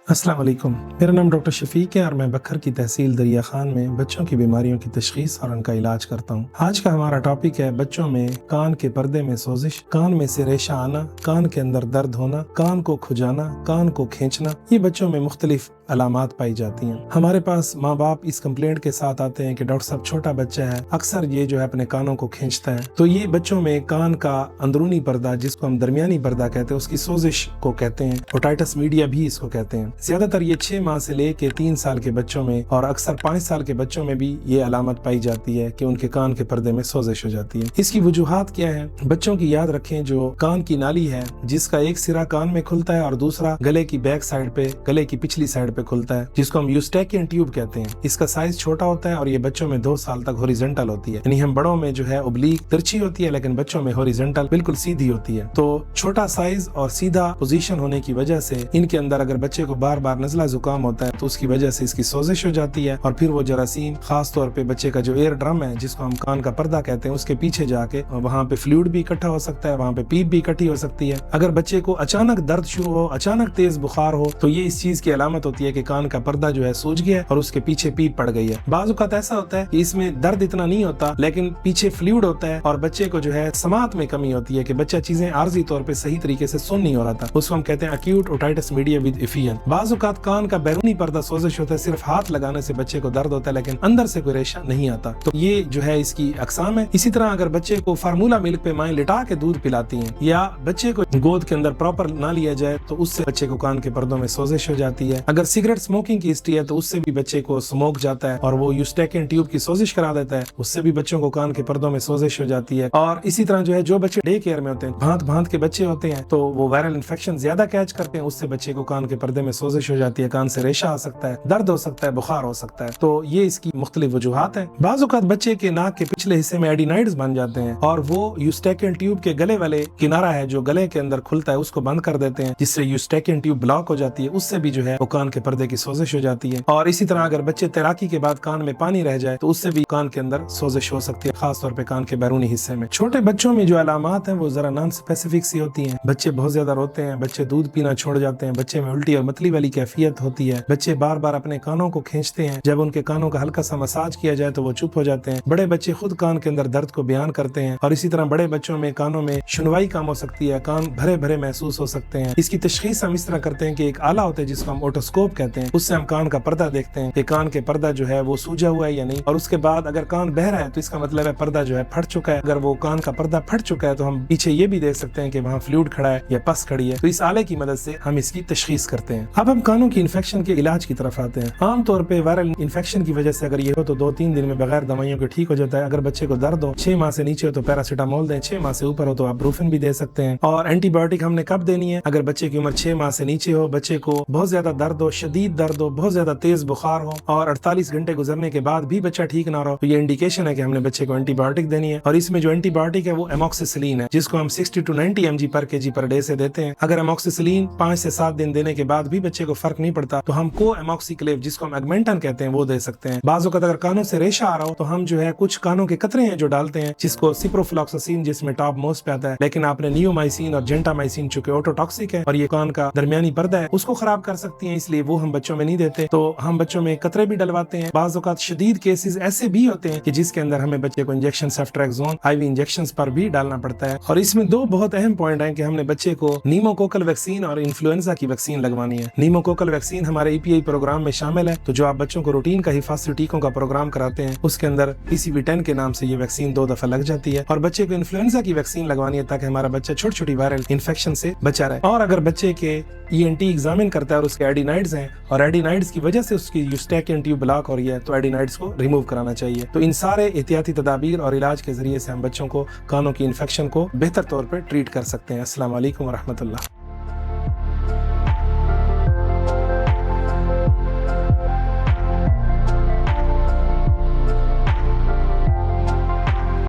अस्सलाम वालेकुम। मेरा नाम डॉक्टर शफीक है और मैं बखर की तहसील दरिया खान में बच्चों की बीमारियों की तशखीस और उनका इलाज करता हूँ। आज का हमारा टॉपिक है बच्चों में कान के पर्दे में सोजिश, कान में से रेशा आना, कान के अंदर दर्द होना, कान को खुजाना, कान को खींचना। ये बच्चों में मुख्तलिफ अलामात पाई जाती हैं। हमारे पास माँ बाप इस कंप्लेंट के साथ आते हैं कि डॉक्टर साहब छोटा बच्चा है, अक्सर ये जो है अपने कानों को खींचता है। तो ये बच्चों में कान का अंदरूनी पर्दा, जिसको हम दरमियानी पर्दा कहते हैं, उसकी सोजिश को कहते हैं। ओटाइटिस मीडिया भी इसको कहते हैं। ज्यादातर ये 6 माह से लेके 3 साल के बच्चों में और अक्सर 5 साल के बच्चों में भी ये अलामत पाई जाती है कि उनके कान के पर्दे में सोजिश हो जाती है। इसकी वजूहात क्या है? बच्चों की याद रखें, जो कान की नाली है जिसका एक सिरा कान में खुलता है और दूसरा गले की बैक साइड पे, गले की पिछली साइड पे खुलता है, जिसको हम यूस्टेकियन ट्यूब कहते हैं। इसका साइज छोटा होता है और ये बच्चों में 2 साल तक हॉरिजॉन्टल होती है। यानी हम बड़ों में जो है ओब्लीक तिरछी होती है, लेकिन बच्चों में हॉरिजॉन्टल बिल्कुल सीधी होती है। तो छोटा साइज और सीधा पोजीशन होने की वजह से इनके अंदर अगर बच्चे को बार बार नज़ला जुकाम होता है तो उसकी वजह से इसकी सोजिश हो जाती है और फिर वो जरासीम, खास तौर पे बच्चे का जो एयर ड्रम है जिसको हम कान का पर्दा कहते हैं, उसके पीछे जाके वहाँ पे फ्लूइड भी इकट्ठा हो सकता है, वहाँ पे पीप भी इकट्ठी हो सकती है। अगर बच्चे को अचानक दर्द शुरू हो, अचानक तेज बुखार हो, तो ये इस चीज की अलामत होती है कि कान का पर्दा जो है सूज गया और उसके पीछे पीप पड़ गई है। बाज़ औक़ात ऐसा होता है कि इसमें दर्द इतना नहीं होता, लेकिन पीछे फ्लूइड होता है और बच्चे को जो है समात में कमी होती है कि बच्चा चीजें आर्जी तौर पे सही तरीके से सुन नहीं हो रहा था। उसको हम कहते हैं अक्यूट ओटाइटिस मीडिया विद एफियन। बाज़ औक़ात कान का बैरूनी पर्दा सोजिश होता है, सिर्फ हाथ लगाने से बच्चे को दर्द होता है, लेकिन अंदर से कोई रेशा नहीं आता। तो ये जो है इसकी अकसाम है। इसी तरह अगर बच्चे को फार्मूला मिल्क पे माएं लिटा के दूध पिलाती हैं या बच्चे को गोद के अंदर प्रॉपर ना लिया जाए तो उससे बच्चे को कान के पर्दों में सोजिश हो जाती है। अगर सिगरेट स्मोकिंग की हिस्ट्री है तो उससे भी बच्चे को स्मोक जाता है और वो यूस्टेकियन ट्यूब की सोजिश करा देता है, उससे भी बच्चों को कान के पर्दों में सोजिश हो जाती है। और इसी तरह जो है जो बच्चे डे केयर में होते हैं, भांत भांत के बच्चे होते हैं, तो वो वायरल इन्फेक्शन ज्यादा कैच करते हैं, उससे बच्चे को कान के पर्दे में सोजिश हो जाती है, कान से रेशा आ सकता है, दर्द हो सकता है, बुखार हो सकता है। तो ये इसकी मुख्तलिफ वजूहात है। बाज़ औक़ात बच्चे के नाक के पिछले हिस्से में एडिनाइड्स बन जाते हैं और वो यूस्टेकियन ट्यूब के गले वाले किनारा है जो गले के अंदर खुलता है, उसको बंद कर देते हैं, जिससे यूस्टेकियन ट्यूब ब्लॉक हो जाती है। उससे भी जो है वो कान के पर्दे की सोजिश हो जाती है। और इसी तरह अगर बच्चे तैराकी के बाद कान में पानी रह जाए तो उससे भी कान के अंदर सोजिश हो सकती है, खास तौर पे कान के बैरूनी हिस्से में। छोटे बच्चों में जो अलामात हैं वो जरा नॉन स्पेसिफिक सी होती हैं। बच्चे बहुत ज्यादा रोते हैं, बच्चे दूध पीना छोड़ जाते हैं, बच्चे में उल्टी और मतली वाली कैफियत होती है, बच्चे बार बार अपने कानों को खींचते हैं, जब उनके कानों का हल्का सा मसाज किया जाए तो वो चुप हो जाते हैं। बड़े बच्चे खुद कान के अंदर दर्द को बयान करते हैं और इसी तरह बड़े बच्चों में कानों में सुनवाई कम हो सकती है, कान भरे भरे महसूस हो सकते हैं। इसकी तशखीस हम इस तरह करते हैं कि एक आला होता है जिसको हम ओटोस्कोप कहते हैं, उससे हम कान का पर्दा देखते हैं कि कान के पर्दा जो है वो सूजा हुआ है या नहीं, और उसके बाद अगर कान बह रहा है तो इसका मतलब है पर्दा जो है फट चुका है। अगर वो कान का पर्दा फट चुका है तो हम पीछे ये भी देख सकते हैं कि वहाँ फ्लूइड खड़ा है या पस खड़ी है। तो इस आले की मदद से हम इसकी तशखीस करते हैं। अब हम कानों की इन्फेक्शन के इलाज की तरफ आते हैं। आमतौर पर वायरल इन्फेक्शन की वजह से अगर ये हो तो 2-3 दिन में बगैर दवाइयों के ठीक हो जाता है। अगर बच्चे को दर्द हो, 6 माह से नीचे हो तो पैरासीटामोल दें, 6 माह से ऊपर हो तो आप ब्रूफिन भी दे सकते हैं। और एंटीबायोटिक हमने कब देनी है? अगर बच्चे की उम्र 6 माह से नीचे हो, बच्चे को बहुत ज्यादा दर्द हो, शदीद दर्द हो, बहुत ज्यादा तेज बुखार हो और 48 घंटे गुजरने के बाद भी बच्चा ठीक ना रहो, तो ये इंडिकेशन है कि हमने बच्चे को एंटीबायोटिक देनी है। और इसमें जो एंटीबायोटिक है वो एमोक्सिसिलिन है, जिसको हम 60 to 90 mg पर kg पर डे से देते हैं। अगर एमोक्सिसिलिन 5 से 7 दिन देने के बाद भी बच्चे को फर्क नहीं पड़ता तो हम को एमोक्सिक्लेव, जिसको हम एगमेंटन कहते हैं, वो दे सकते हैं। बाज़ औक़ात अगर कानों से रेशा आ रहा हो तो हम जो है कुछ कानों के कतरे हैं जो डालते हैं, जिसको सिप्रोफ्लॉक्सासिन, जिसमें टॉप मोस्ट पे आता है, लेकिन आपने नियोमाइसिन और जेंटामाइसिन चूंकि ऑटोटॉक्सिक है और ये कान का दरमियानी पर्दा है उसको खराब कर सकती है, इसलिए वो हम बच्चों में नहीं देते। तो हम बच्चों में कतरे भी डलवाते हैं। बाज़ औक़ात शदीद केसेस ऐसे भी होते हैं कि जिसके अंदर हमें बच्चे को इंजेक्शन सेफ्ट्रेक्सोन आईवी इंजेक्शंस पर भी डालना पड़ता है। और इसमें 2 बहुत अहम पॉइंट हैं कि हमने बच्चे को नीमोकोकल वैक्सीन और इन्फ्लुएंजा की वैक्सीन लगवानी है। नीमोकोकल वैक्सीन हमारे ईपीआई प्रोग्राम में शामिल है। तो जो आप बच्चों को रूटीन का हिफाजती टीकों का प्रोग्राम कराते हैं उसके अंदर PCV10 के नाम से ये वैक्सीन 2 दफा लग जाती है। और बच्चे को इन्फ्लुएंजा की वैक्सीन लगवानी है ताकि हमारा बच्चा छोटी छोटी वायरल इन्फेक्शन से बचा रहे। और अगर बच्चे के ENT एग्जामिन करता है और उसके एडिनाइड्स हैं और एडिनाइड्स की वजह से उसकी यूस्टेकियन ट्यूब ब्लॉक हो रही है तो एडिनाइड्स को रिमूव कराना चाहिए। तो इन सारे एहतियाती तदाबीर और इलाज के जरिए से हम बच्चों को कानों की इन्फेक्शन को बेहतर तौर पर ट्रीट कर सकते हैं। अस्सलाम वालेकुम व रहमतुल्लाह।